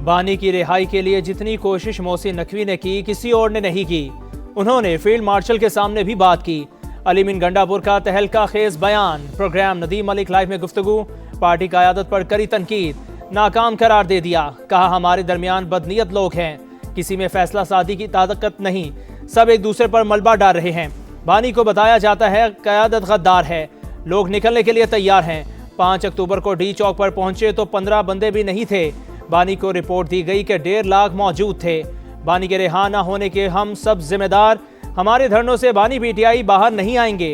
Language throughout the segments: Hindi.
बानी की रिहाई के लिए जितनी कोशिश मोहसिन नकवी ने की, किसी और ने नहीं की। उन्होंने फील्ड मार्शल के सामने भी बात की। अली मिन गंडापुर का तहलका खेज बयान। प्रोग्राम नदीम मलिक लाइव में गुफ्तगू। पार्टी क़यादत पर करी तनकीद, नाकाम करार दे दिया। कहा हमारे दरमियान बदनीयत लोग हैं, किसी में फैसला सादी की ताकत नहीं, सब एक दूसरे पर मलबा डाल रहे हैं। बानी को बताया जाता है क़यादत गद्दार है, लोग निकलने के लिए तैयार हैं। 5 अक्टूबर को डी चौक पर पहुंचे तो 15 बंदे भी नहीं थे। बानी को रिपोर्ट दी गई कि 1.5 लाख मौजूद थे। बानी के रिहा न होने के हम सब जिम्मेदार, हमारे धरनों से बानी पीटीआई बाहर नहीं आएंगे।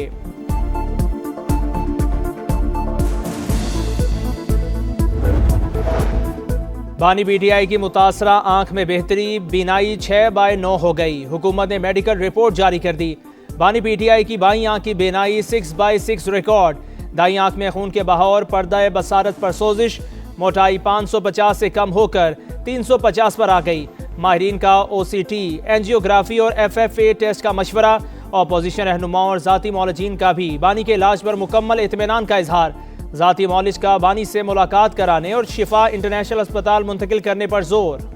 बानी पीटीआई की मुतासरा आंख में बेहतरी, बीनाई 6/9 हो गई। हुकूमत ने मेडिकल रिपोर्ट जारी कर दी। बानी पीटीआई की बाई आंख की बीनाई 6/6 रिकॉर्ड। दाई आंख में खून के बहाव, पर्दा बसारत पर सोजिश, मोटाई 550 से कम होकर 350 पर आ गई। माहिरीन का ओसीटी, एंजियोग्राफी और FFA टेस्ट का मशवरा। अपोजिशन रहनुमाओं और ज़ाती मौलजीन का भी बानी के इलाज पर मुकम्मल इत्मीनान का इजहार। ज़ाती मौलिज का बानी से मुलाकात कराने और शिफा इंटरनेशनल अस्पताल मुंतकिल करने पर जोर।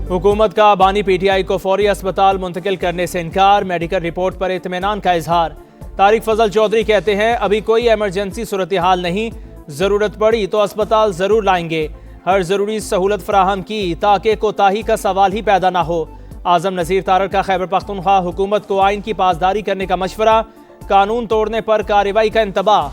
हुकूमत का बानी पीटीआई को फौरी अस्पताल मुंतकिल करने से इनकार। मेडिकल रिपोर्ट पर इत्मीनान का इजहार। तारिक फजल चौधरी कहते हैं अभी कोई एमरजेंसी सूरत हाल नहीं, ज़रूरत पड़ी तो अस्पताल ज़रूर लाएंगे। हर ज़रूरी सहूलत फराहम की ताकि कोताही का सवाल ही पैदा ना हो। आज़म नज़ीर तारक का खैबर पख्तूनख्वा हुकूमत को आइन की पासदारी करने का मशवरा। कानून तोड़ने पर कार्रवाई का इंतबाह।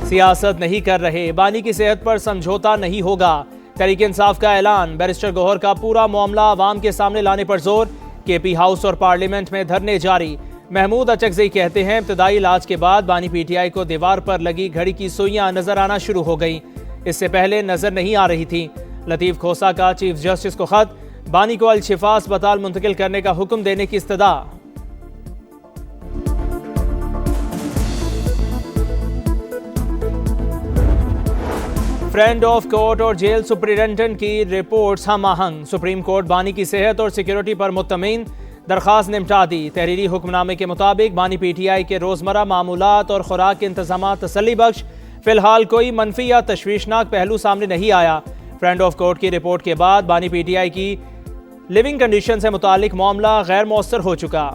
सियासत नहीं कर रहे, बानी की सेहत पर समझौता नहीं होगा। तहरीक इंसाफ का ऐलान। बैरिस्टर गौहर का पूरा मामला आवाम के सामने लाने पर जोर। केपी हाउस और पार्लियामेंट में धरने जारी। महमूद अचकज़ई कहते हैं इब्तदाई इलाज के बाद बानी पीटीआई को दीवार पर लगी घड़ी की सुइयां नजर आना शुरू हो गई, इससे पहले नजर नहीं आ रही थी। लतीफ़ खोसा का चीफ जस्टिस को खत। बानी को अल-शिफा अस्पताल मुंतकिल करने का हुक्म देने की इस्तदा। फ्रेंड ऑफ कोर्ट और जेल सुपरिटेंडेंट की रिपोर्ट्स हम आहंग। सुप्रीम कोर्ट बानी की सेहत और सिक्योरिटी पर मुतमईन, दरख्वास्त निपटा दी। तहरीरी हुक्मनामे के मुताबिक बानी पीटीआई के रोजमर्रा मामूलात और खुराक के इंतजाम तसल्ली बख्श। फिलहाल कोई मनफी या तशवीशनाक पहलू सामने नहीं आया। फ्रेंड ऑफ कोर्ट की रिपोर्ट के बाद बानी पीटीआई की लिविंग कंडीशन से मुतालिक मामला गैर मौसर हो चुका।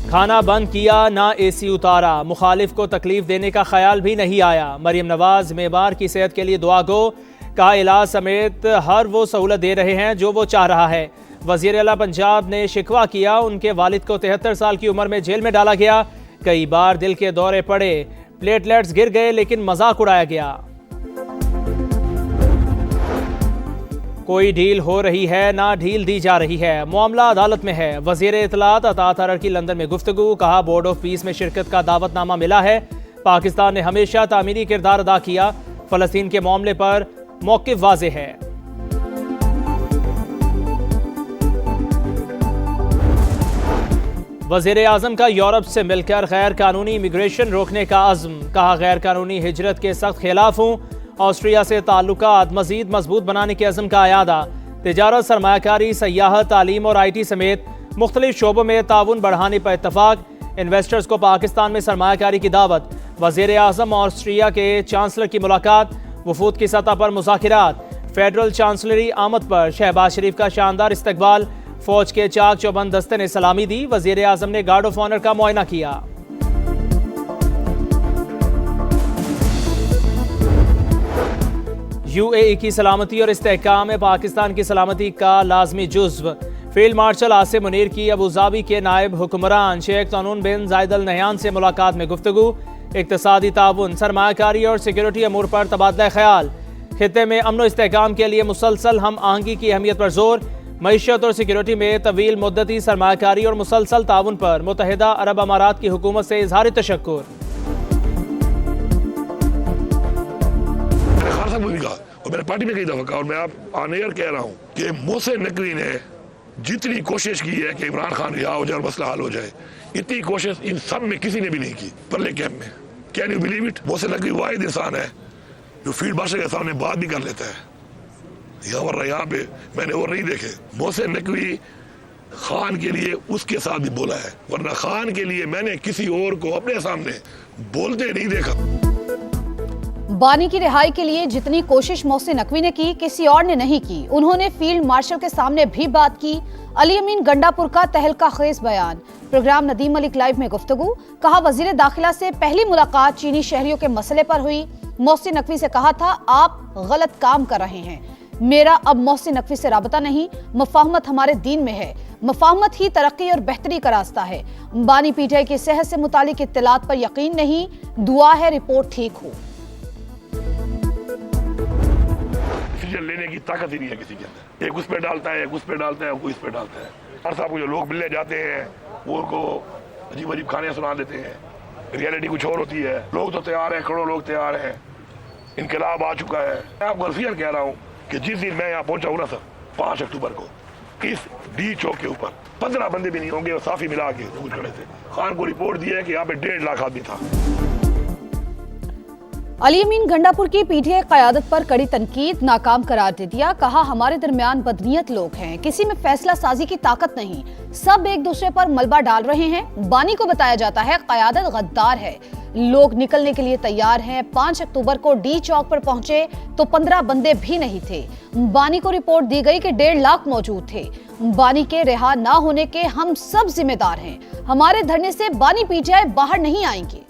खाना बंद किया, ना AC उतारा, मुखालिफ को तकलीफ देने का ख्याल भी नहीं आया। मरियम नवाज मेबार की सेहत के लिए दुआ गो। कहा इलाज समेत हर वो सहूलत दे रहे हैं जो वो चाह रहा है। वज़ीर आला पंजाब ने शिकवा किया उनके वालिद को 73 साल की उम्र में जेल में डाला गया। कई बार दिल के दौरे पड़े, प्लेटलेट्स गिर गए लेकिन मजाक उड़ाया गया। कोई ढील हो रही है ना ढील दी जा रही है, मामला अदालत में है। वज़ीर इत्तलात अतात अरर की लंदन में गुफ्तगू। कहा बोर्ड ऑफ पीस में शिरकत का दावतनामा मिला है। पाकिस्तान ने हमेशा तामीरी किरदार अदा किया। फ़लस्तीन के मामले पर मौक़िफ़ वाज़ेह है। वज़ीर आज़म का यूरोप से मिलकर गैर कानूनी इमिग्रेशन रोकने का अज़्म। कहा गैर कानूनी हिजरत के सख्त खिलाफ हूँ। ऑस्ट्रिया से ताल्लुकात मज़ीद मजबूत बनाने के अज़्म का अयादा। तिजारत, सरमायाकारी, सयाहत, तालीम और IT समेत मुख्तलिफ शोबों में ताउन बढ़ाने पर इत्तफाक। इन्वेस्टर्स को पाकिस्तान में सरमायाकारी की दावत। वज़ीर आज़म ऑस्ट्रिया के चांसलर की मुलाकात। वफूद की सतह पर मुज़ाकिरात। फेडरल चांसलरी आमद पर शहबाज शरीफ का शानदार इस्तकबाल। फौज के चाक चौबंद दस्ते ने सलामी दी। वज़ीर आज़म ने गार्ड ऑफ ऑनर का मुआयना किया। UAE की सलामती और इस्तेहकाम में पाकिस्तान की सलामती का लाजमी जुज़्व। फील्ड मार्शल आसिम मुनीर की अबूधाबी के नायब हुक्मरान शेख तनून बिन जायद अल नहयान से मुलाकात में गुफ्तगू। इक्तसादी ताउन, सरमायाकारी और सिक्योरिटी अमूर पर तबादला ख्याल। खित्ते में अमन इस्तेहकाम के लिए मुसलसल हम आहंगी की अहमियत पर जोर। मईशत और सिक्योरिटी में तवील मुद्दती सरमायाकारी और मुसलसल ताउन पर मुत्तहिदा अरब अमारात की हुकूमत से इजहार तशक्कुर। और मैंने पार्टी में कई दफा कहा और मैं आप ऑन एयर कह रहा हूँ कि मोहसिन नकवी ने जितनी कोशिश की है कि इमरान खान रिहा हो जाए और मसला हल हो जाए, इतनी कोशिश इन सब में किसी ने भी नहीं की परले कैंप में। Can you believe it? Mohsin Naqvi वाहिद इंसान है जो फील्ड मार्शल के सामने बात भी कर लेता है। या वरना यहाँ पे मैंने और नहीं देखे। मोहसिन नकवी खान के लिए उसके साथ भी बोला है, वरना खान के लिए मैंने किसी और को अपने सामने बोलते नहीं देखा। बानी की रिहाई के लिए जितनी कोशिश मोहसिन नकवी ने की, किसी और ने नहीं की। उन्होंने फील्ड मार्शल के सामने भी बात की। अली अमीन गंडापुर का तहलका खेज बयान। प्रोग्राम नदीम मलिक लाइव में गुफ्तगू। कहा, वजीर दाखिला से पहली मुलाकात चीनी शहरियों के मसले पर हुई। मोहसिन नकवी से कहा था, आप गलत काम कर रहे हैं। मेरा अब मोहसिन नकवी से राबता नहीं। मफाहमत हमारे दीन में है। मफाहमत ही तरक्की और बेहतरी का रास्ता है। बानी पीटीआई की सेहत से मुतालिक इत्तलात पर यकीन नहीं। दुआ है रिपोर्ट ठीक हो। डिसीजन लेने की ताकत ही नहीं है किसी के अंदर। एक उस पे डालता है, एक उस पे डालता है, कोई इस पे डालता है। हर साहब को जो लोग मिलने जाते हैं वो उनको अजीब अजीब खाने सुना देते हैं। रियलिटी कुछ और होती है। लोग तो तैयार हैं, करोड़ों लोग तैयार हैं। इनकलाब आ चुका है। मैं आपको अल्फियन कह रहा हूँ कि जिस दिन मैं यहाँ पहुंचा हूँ ना सर, 5 अक्टूबर को, इस डी चौक के ऊपर 15 बंदे भी नहीं होंगे और साफी मिला के कुछ खड़े थे। खान को रिपोर्ट दी है कि यहाँ पे 1.5 लाख आदमी था। अली अमीन गंडापुर की पीटीआई क़यादत पर कड़ी तनकीद, नाकाम करार दे दिया। कहा, हमारे दरमियान बदनीयत लोग हैं, किसी में फैसला साजी की ताकत नहीं, सब एक दूसरे पर मलबा डाल रहे हैं। बानी को बताया जाता है क़यादत गद्दार है। लोग निकलने के लिए तैयार हैं। 5 अक्टूबर को डी चौक पर पहुंचे तो 15 बंदे भी नहीं थे। बानी को रिपोर्ट दी गई कि 1.5 लाख मौजूद थे। बानी के रिहा ना होने के हम सब जिम्मेदार हैं। हमारे धरने से बानी पीटीआई बाहर नहीं आएंगे।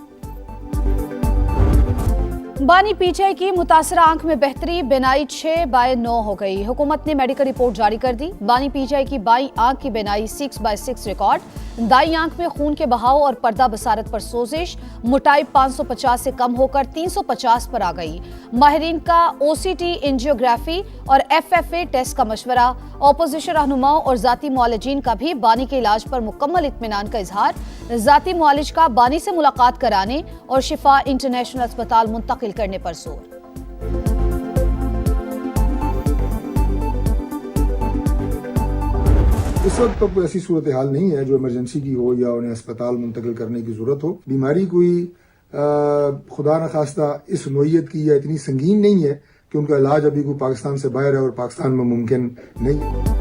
बानी पीटीआई की मुतासरा आंख में बेहतरी, बेनाई 6/9 हो गई। हुकूमत ने मेडिकल रिपोर्ट जारी कर दी। बानी पीटीआई की बाई आंख की बेनाई 6/6 रिकॉर्ड। दाई आंख में खून के बहाव और पर्दा बसारत पर सोजिश। मोटाई 550 से कम होकर 350 पर आ गई। माहिरीन का ओसीटी एंजियोग्राफी और एफएफए टेस्ट का मशवरा। ऑपोजिशन रहनुमाओं और जाती मुआलिजीन का भी बानी के इलाज पर मुकम्मल इत्मीनान का इजहार। जाती मुआलिज का बानी से मुलाकात कराने और शिफा इंटरनेशनल अस्पताल मुंतकिल करने पर जोर। इस वक्त तो कोई ऐसी सूरत हाल नहीं है जो इमरजेंसी की हो या उन्हें अस्पताल मुंतकिल करने की जरूरत हो। बीमारी कोई खुदा न खास्ता इस नोयत की या इतनी संगीन नहीं है कि उनका इलाज अभी कोई पाकिस्तान से बाहर है और पाकिस्तान में मुमकिन नहीं है।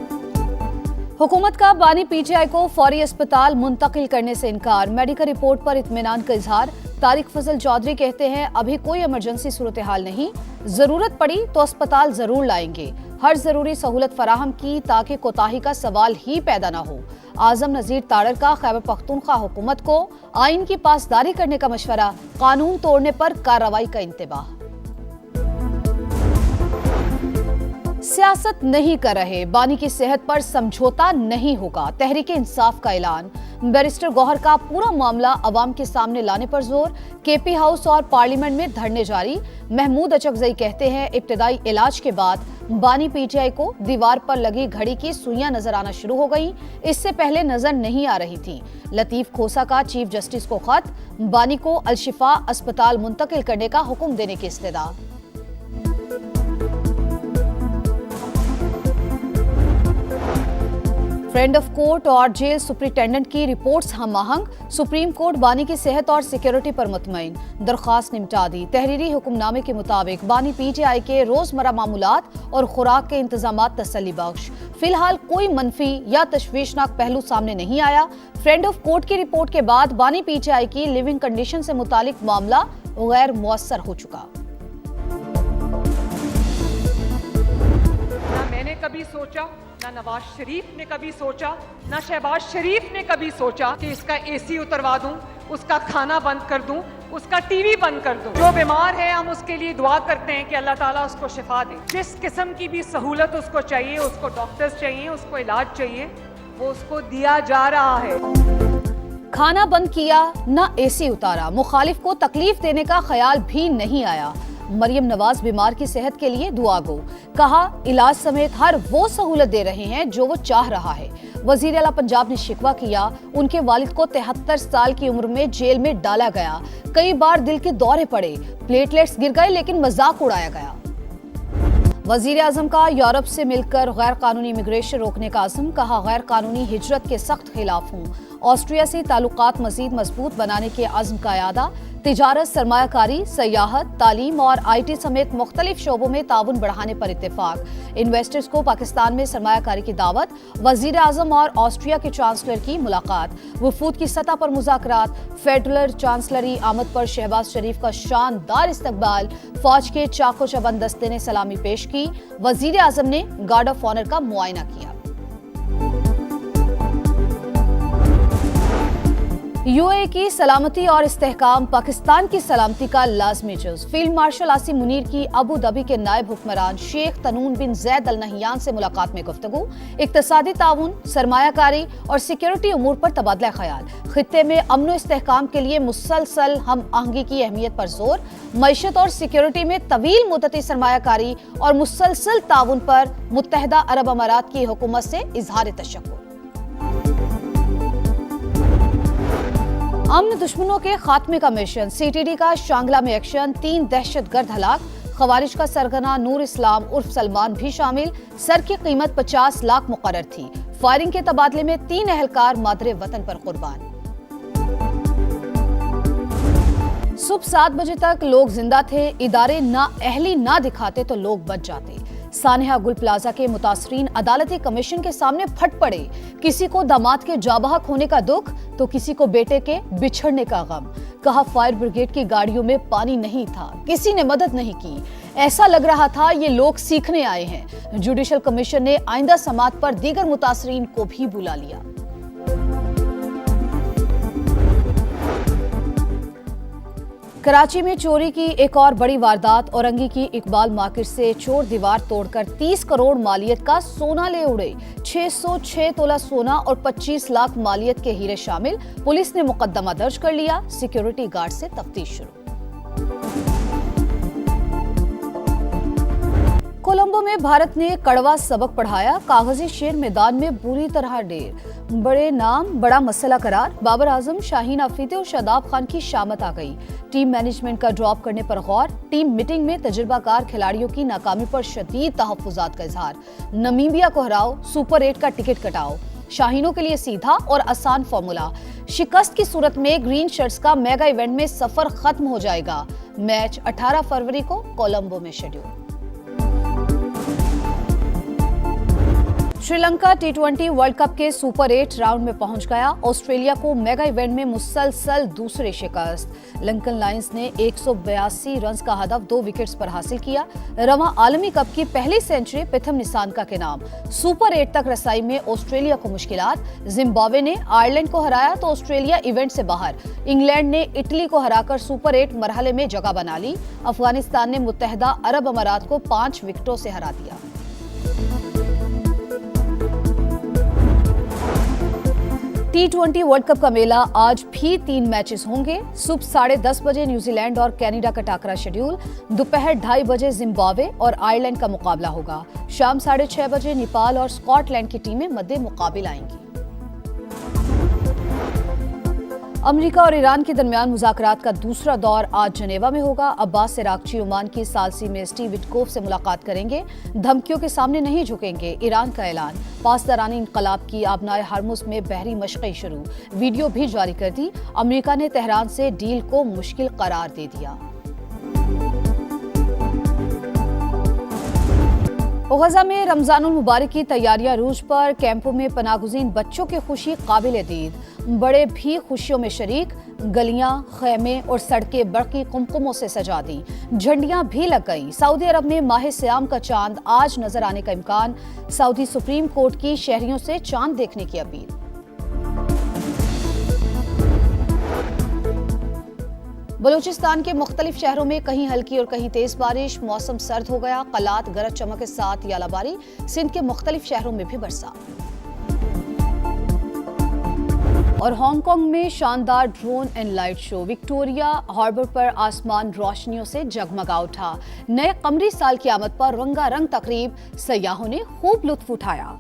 हुकूमत का बानी पीटीआई को फौरी अस्पताल मुंतकिल करने से इनकार। मेडिकल रिपोर्ट पर इत्मीनान का इजहार। तारिक फजल चौधरी कहते हैं, अभी कोई इमरजेंसी सूरत हाल नहीं, जरूरत पड़ी तो अस्पताल जरूर लाएंगे। हर जरूरी सहूलत फराहम की ताकि कोताही का सवाल ही पैदा न हो। आजम नजीर ताड़र का खैबर पख्तूनख्वा हुकूमत को आइन की पासदारी करने का मशवरा। कानून तोड़ने पर कार्रवाई का इंतबाह। सियासत नहीं कर रहे, बानी की सेहत पर समझौता नहीं होगा। तहरीक इंसाफ का ऐलान। बैरिस्टर गौहर का पूरा मामला अवाम के सामने लाने पर जोर। केपी हाउस और पार्लियामेंट में धरने जारी। महमूद अचकजई कहते हैं, इब्तिदाई इलाज के बाद बानी पीटीआई को दीवार पर लगी घड़ी की सुइयां नजर आना शुरू हो गई। इससे पहले नजर नहीं आ रही थी। लतीफ खोसा का चीफ जस्टिस को खत। बानी को अलशिफा अस्पताल मुंतकिल करने का हुक्म देने की इस्तदा। फ्रेंड ऑफ कोर्ट और जेल सुपरिटेंडेंट की रिपोर्ट्स हम आहंग। सुप्रीम कोर्ट बानी की सेहत और सिक्योरिटी पर मुतमईन। दरख्वास्त निपटा दी। तहरीरी हुक्मनामे के मुताबिक बानी पीटीआई के रोजमर्रा मामूलात और खुराक के इंतजामात तसल्ली बख्श। फिलहाल कोई मनफी या तशवीशनाक पहलू सामने नहीं आया। फ्रेंड ऑफ कोर्ट की रिपोर्ट के बाद बानी पीटीआई की लिविंग कंडीशन से मुतालिक मामला गैर मुअस्सर हो चुका। मैंने कभी सोचा, ना नवाज शरीफ ने कभी सोचा, ना शहबाज शरीफ ने कभी सोचा कि इसका एसी उतरवा दूं, उसका खाना बंद कर दूं, उसका टीवी बंद कर दूं। जो बीमार है हम उसके लिए दुआ करते हैं कि अल्लाह ताला उसको शिफा दे। जिस किस्म की भी सहूलत उसको चाहिए, उसको डॉक्टर्स चाहिए, उसको इलाज चाहिए, वो उसको दिया जा रहा है। खाना बंद किया, ना एसी उतारा। मुखालिफ को तकलीफ देने का ख्याल भी नहीं आया। मरियम नवाज बीमार की सेहत के लिए दुआ गो। कहा, इलाज समेत हर वो सहूलत दे रहे हैं जो वो चाह रहा है। वजीर आला पंजाब ने शिकवा किया, उनके वालिद को 73 साल की उम्र में जेल में डाला गया। कई बार दिल के दौरे पड़े, प्लेटलेट्स गिर गए, लेकिन मजाक उड़ाया गया। वजीर आजम का यूरोप से मिलकर गैर कानूनी इमिग्रेशन रोकने का आज़म। कहा, गैर कानूनी हिजरत के सख्त खिलाफ हूँ। ऑस्ट्रिया से ताल्लुकात मजीद मजबूत बनाने के अज़्म का यादा, तिजारत, सरमायाकारी, सयाहत, तालीम और IT समेत मुख्तलिफ शोबों में ताउन बढ़ाने पर इत्तेफाक। इन्वेस्टर्स को पाकिस्तान में सरमायाकारी की दावत, वजीर आजम और ऑस्ट्रिया के चांसलर की मुलाकात, वफूद की सतह पर मुज़ाकरात, फेडरल चांसलरी आमद पर शहबाज शरीफ का शानदार इस्तकबाल, फौज के चाको चबंद दस्ते ने सलामी पेश की, वजीर आजम ने गार्ड ऑफ ऑनर का मुआयना किया। यूएई की सलामती और इस्तेहकाम पाकिस्तान की सलामती का लाजमी जुज़। फील्ड मार्शल आसिम मुनीर की अबू धाबी के नायब हुक्मरान शेख तनून बिन जैद अल नहियान से मुलाकात में गुफ्तगू, इक्तसादी ताउन, सरमायाकारी और सिक्योरिटी उमूर पर तबादला ख्याल, खित्ते में अमन इस्तेहकाम के लिए मुसलसल हम आहंगी की अहमियत पर जोर, मईशत और सिक्योरिटी में तवील मुद्दती सरमायाकारी और मुसलसल ताउन पर मुत्तहदा अरब अमारात की हुकूमत से इजहार तशक्कुर। अमन दुश्मनों के खात्मे का मिशन, CTD का शांगला में एक्शन, 3 दहशतगर्द हलाक, खवारिज का सरगना नूर इस्लाम उर्फ सलमान भी शामिल, सर की कीमत 50 लाख मुकर्रर थी। फायरिंग के तबादले में 3 अहलकार मादरे वतन पर कुर्बान। सुबह 7 बजे तक लोग जिंदा थे, इदारे ना अहली ना दिखाते तो लोग बच जाते। सानिया गुल प्लाजा के मुतासरीन अदालती कमीशन के सामने फट पड़े, किसी को दामाद के जाबहक होने का दुख तो किसी को बेटे के बिछड़ने का गम। कहा फायर ब्रिगेड की गाड़ियों में पानी नहीं था, किसी ने मदद नहीं की, ऐसा लग रहा था ये लोग सीखने आए हैं। जुडिशल कमीशन ने आइंदा समात पर दीगर मुतासरीन को भी बुला लिया। कराची में चोरी की एक और बड़ी वारदात, औरंगी की इकबाल मार्केट से चोर दीवार तोड़कर 30 करोड़ मालियत का सोना ले उड़े। 606 तोला सोना और 25 लाख मालियत के हीरे शामिल। पुलिस ने मुकदमा दर्ज कर लिया, सिक्योरिटी गार्ड से तफ्तीश शुरू। कोलंबो में भारत ने कड़वा सबक पढ़ाया, कागजी शेर मैदान में बुरी तरह ढेर। बड़े नाम बड़ा मसला करार, बाबर आजम, शाहीन अफरीदी और शादाब खान की शामत आ गई। टीम मैनेजमेंट का ड्रॉप करने पर गौर, टीम मीटिंग में तजुर्बाकार खिलाड़ियों की नाकामी पर शदीद तहफ्फुजात का इजहार। नमीबिया को हराओ, सुपर 8 का टिकट कटाओ। शाहीनों के लिए सीधा और आसान फॉर्मूला, शिकस्त की सूरत में ग्रीन शर्ट्स का मेगा इवेंट में सफर खत्म हो जाएगा। मैच 18 फरवरी को कोलंबो में schedule. Sri Lanka T20 world cup के सुपर 8 राउंड में पहुंच गया। ऑस्ट्रेलिया को मेगा इवेंट में मुसलसल दूसरे शिकस्त। लंकन लायंस ने 182 रन का हदफ 2 विकेट्स पर हासिल किया। रवा आलमी कप की पहली सेंचुरी प्रथम निशानका के नाम। सुपर 8 तक रसाई में ऑस्ट्रेलिया को मुश्किलात। जिम्बाब्वे ने आयरलैंड को हराया तो ऑस्ट्रेलिया इवेंट से बाहर। इंग्लैंड ने इटली को हराकर सुपर 8 मरहले में जगह बना ली। अफगानिस्तान ने मुत्तहदा अरब अमारात को 5 विकेटों से हरा दिया। T20 वर्ल्ड कप का मेला, आज भी 3 मैचेस होंगे। सुबह 10:30 बजे न्यूजीलैंड और कनाडा का टाकरा शेड्यूल। दोपहर 2:30 बजे जिम्बाब्वे और आयरलैंड का मुकाबला होगा। शाम 6:30 बजे नेपाल और स्कॉटलैंड की टीमें मद्दे मुकाबिल आएंगी। अमेरिका और ईरान के दरमियान मुज़ाकरात का दूसरा दौर आज जनेवा में होगा। अब्बास इराक़ची ओमान की सालसी में स्टीव विटकोफ से मुलाकात करेंगे। धमकियों के सामने नहीं झुकेंगे, ईरान का ऐलान। पासदारानी इनकलाब की आबनाए हरमुज़ में बहरी मशक़ें शुरू, वीडियो भी जारी कर दी। अमेरिका ने तेहरान से डील को मुश्किल करार दे दिया। गजा में रमजानुल मुबारक की तैयारियां रूज पर। कैंपों में पनागुज़ीन बच्चों की खुशी काबिल दीद, बड़े भी खुशियों में शरीक। गलियां, खैमे और सड़कें बड़की कुमकुमों से सजा दी, झंडियां भी लग गई। सऊदी अरब में माह सियाम का चांद आज नजर आने का इम्कान। सऊदी सुप्रीम कोर्ट की शहरियों से चांद देखने की अपील। बलूचिस्तान के मुख्तलिफ शहरों में कहीं हल्की और कहीं तेज बारिश। मौसम सर्द हो गया, कलात गरज चमक के साथ यालाबारी। सिंध के मुख्तलिफ शहरों में भी बरसात। और हांगकांग में शानदार drone and light show. Victoria Harbour पर आसमान रोशनियों से जगमगा उठा। नए कमरी साल की आमद पर रंगारंग तकरीब, सयाहों ने खूब लुत्फ उठाया।